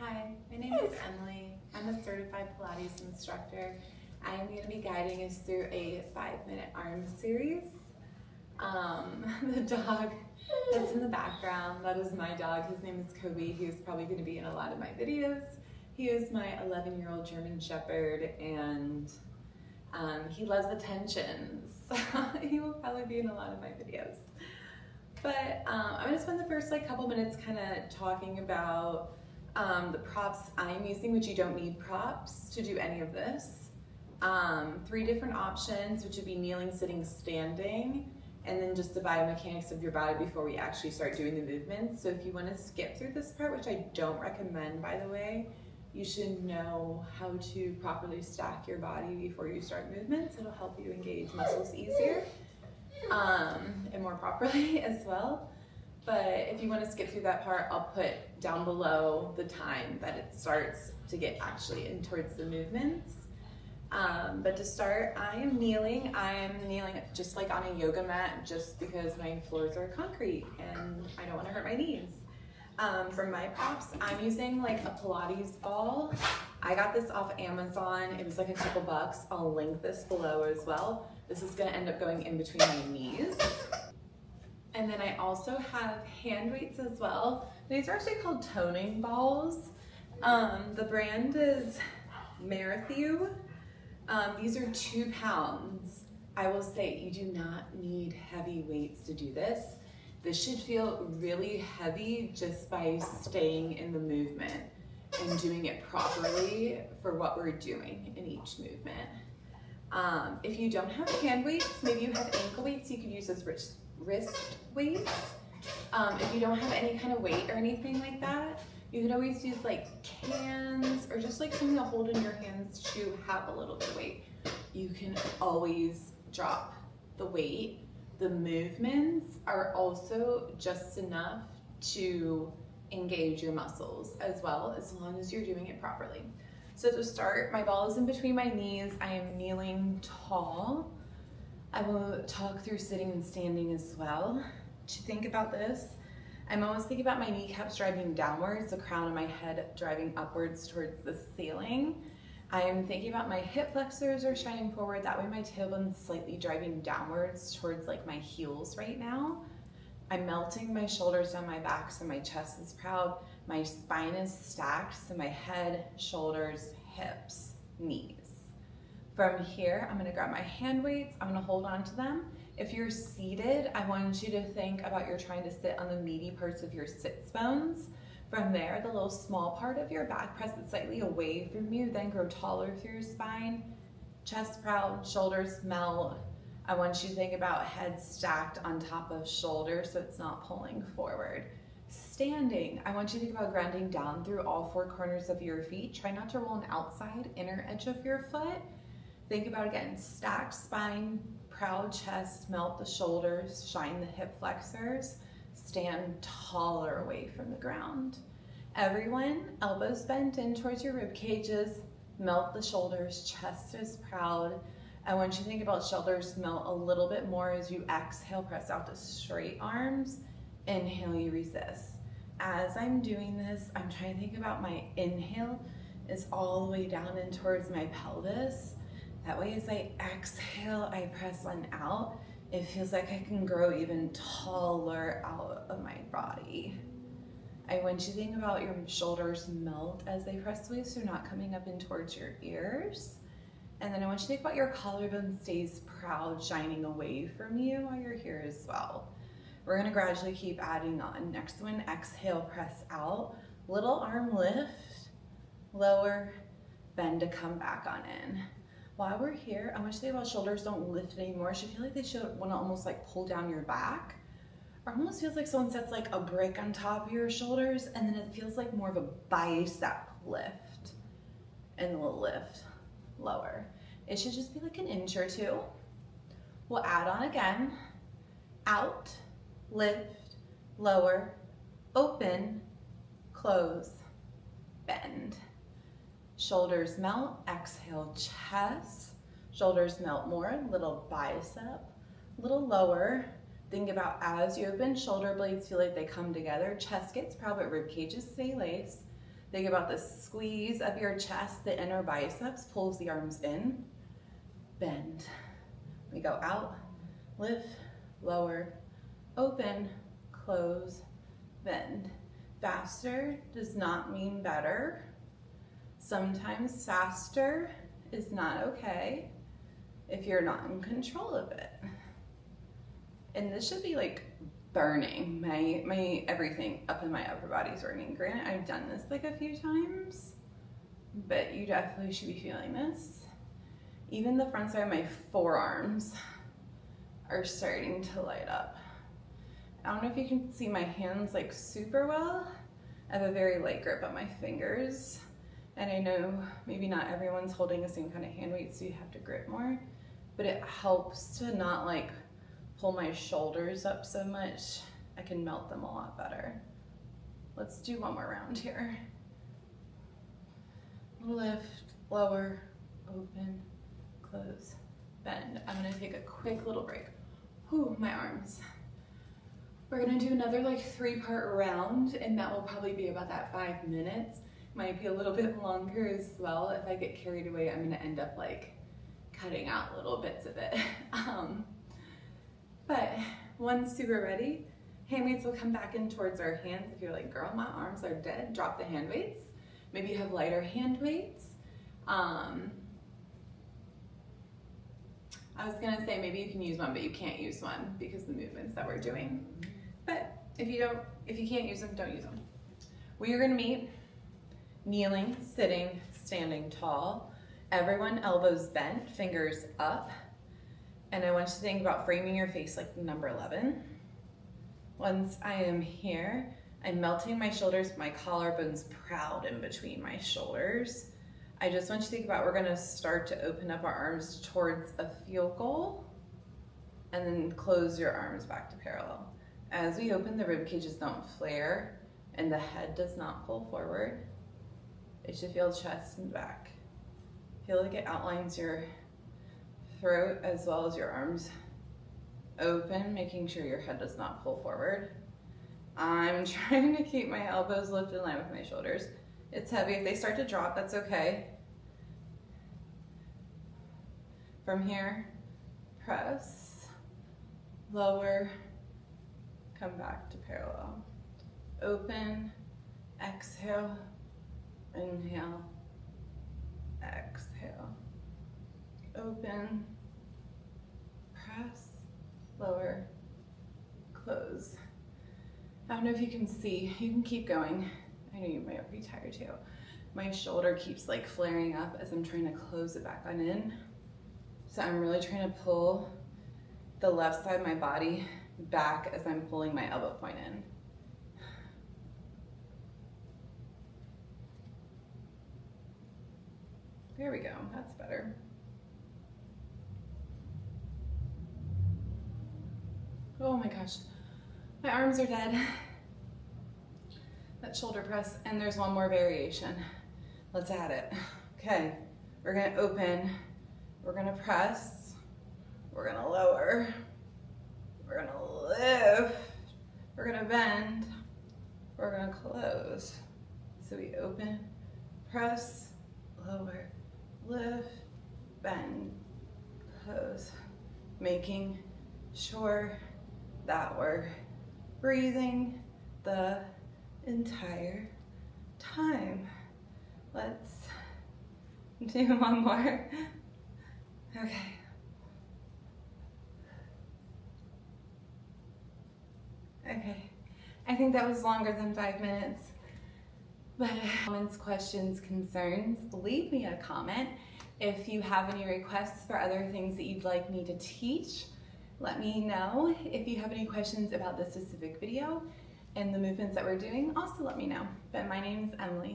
Hi, my name is Emily. I'm a certified Pilates instructor. I am going to be guiding us through a 5-minute arm series. The dog that's in the background, that is my dog. His name is Kobe. He is probably going to be in a lot of my videos. He is my 11-year-old German Shepherd, and he loves attention, so he will probably be in a lot of my videos. But I'm going to spend the first couple minutes kind of talking about the props I'm using, which you don't need props to do any of this. 3 different options, which would be kneeling, sitting, standing, and then just the biomechanics of your body before we actually start doing the movements. So if you want to skip through this part, which I don't recommend, by the way, you should know how to properly stack your body before you start movements. It'll help you engage muscles easier and more properly as well. But if you want to skip through that part, I'll put down below the time that it starts to get actually in towards the movements. But to start, I am kneeling. Just like on a yoga mat, just because my floors are concrete and I don't want to hurt my knees. For my props, I'm using a Pilates ball. I got this off Amazon. It was a couple bucks. I'll link this below as well. This is going to end up going in between my knees. And then I also have hand weights as well. These are actually called toning balls. The brand is Marathon. These are 2 pounds. I will say you do not need heavy weights to do this. This should feel really heavy just by staying in the movement and doing it properly for what we're doing in each movement. If you don't have hand weights, maybe you have ankle weights, you could use those wrist weights. If you don't have any kind of weight or anything like that, you could always use cans or just something to hold in your hands to have a little bit of weight. You can always drop the weight. The movements are also just enough to engage your muscles as well, as long as you're doing it properly. So to start, my ball is in between my knees. I am kneeling tall. I will talk through sitting and standing as well. To think about this, I'm always thinking about my kneecaps driving downwards, the crown of my head driving upwards towards the ceiling. I am thinking about my hip flexors are shining forward. That way my tailbone's slightly driving downwards towards my heels right now. I'm melting my shoulders down my back so my chest is proud. My spine is stacked, so my head, shoulders, hips, knees. From here, I'm gonna grab my hand weights. I'm gonna hold on to them. If you're seated, I want you to think about you're trying to sit on the meaty parts of your sits bones. From there, the little small part of your back, press it slightly away from you, then grow taller through your spine. Chest proud, shoulders melt. I want you to think about head stacked on top of shoulders so it's not pulling forward. Standing, I want you to think about grounding down through all 4 corners of your feet. Try not to roll an outside, inner edge of your foot. Think about, again, stacked spine, proud chest, melt the shoulders, shine the hip flexors, stand taller away from the ground. Everyone, elbows bent in towards your rib cages, melt the shoulders, chest is proud. I want you to think about shoulders melt a little bit more as you exhale, press out to straight arms. Inhale, you resist. As I'm doing this, I'm trying to think about my inhale is all the way down in towards my pelvis. That way as I exhale, I press on out. It feels like I can grow even taller out of my body. I want you to think about your shoulders melt as they press away, so you're not coming up in towards your ears. And then I want you to think about your collarbone stays proud, shining away from you while you're here as well. We're gonna gradually keep adding on. Next one, exhale, press out. Little arm lift, lower, bend to come back on in. While we're here, I want you to think about shoulders don't lift anymore. It should feel like they should want to almost pull down your back. Or almost feels like someone sets a brick on top of your shoulders, and then it feels like more of a bicep lift. And we'll lift lower. It should just be an inch or 2. We'll add on again. Out, lift, lower, open, close, bend. Shoulders melt, exhale, chest. Shoulders melt more, little bicep, little lower. Think about as you open, shoulder blades feel like they come together. Chest gets proud, but rib cages stay laced. Think about the squeeze of your chest, the inner biceps pulls the arms in, bend. We go out, lift, lower, open, close, bend. Faster does not mean better. Sometimes faster is not okay if you're not in control of it. And this should be like burning. My everything up in my upper body is burning. Granted, I've done this like a few times, but you definitely should be feeling this. Even the front side of my forearms are starting to light up. I don't know if you can see my hands like super well. I have a very light grip on my fingers. And I know maybe not everyone's holding the same kind of hand weight, so you have to grip more, but it helps to not like pull my shoulders up so much. I can melt them a lot better. Let's do one more round here. Lift, lower, open, close, bend. I'm gonna take a quick little break. Whew, my arms. We're gonna do another like 3-part round, and that will probably be about that 5 minutes. Might be a little bit longer as well. If I get carried away, I'm gonna end up like cutting out little bits of it. But once you're ready, hand weights will come back in towards our hands. If you're like, girl, my arms are dead, drop the hand weights. Maybe you have lighter hand weights. I was gonna say maybe you can use one, but you can't use one because of the movements that we're doing. But if you can't use them, don't use them. We are gonna meet kneeling, sitting, standing tall. Everyone elbows bent, fingers up. And I want you to think about framing your face like number 11. Once I am here, I'm melting my shoulders, my collarbone's proud in between my shoulders. I just want you to think about, we're gonna start to open up our arms towards a field goal and then close your arms back to parallel. As we open, the rib cages don't flare and the head does not pull forward. It should feel chest and back. Feel like it outlines your throat as well as your arms open, making sure your head does not pull forward. I'm trying to keep my elbows lifted in line with my shoulders. It's heavy. If they start to drop, that's okay. From here, press, lower, come back to parallel. Open, exhale, inhale, exhale. Open, press, lower, close. I don't know if you can see, you can keep going. I know you might be tired too. My shoulder keeps like flaring up as I'm trying to close it back on in. So I'm really trying to pull the left side of my body back as I'm pulling my elbow point in. There we go, that's better. Oh my gosh, my arms are dead. That shoulder press, and there's one more variation. Let's add it. Okay, we're gonna open, we're gonna press, we're gonna lower, we're gonna lift, we're gonna bend, we're gonna close. So we open, press, lower, lift, bend, close, making sure that we're breathing the entire time. Let's do one more. Okay. Okay. I think that was longer than 5 minutes. But comments, questions, concerns, leave me a comment. If you have any requests for other things that you'd like me to teach, let me know. If you have any questions about this specific video and the movements that we're doing, also let me know. But my name is Emily.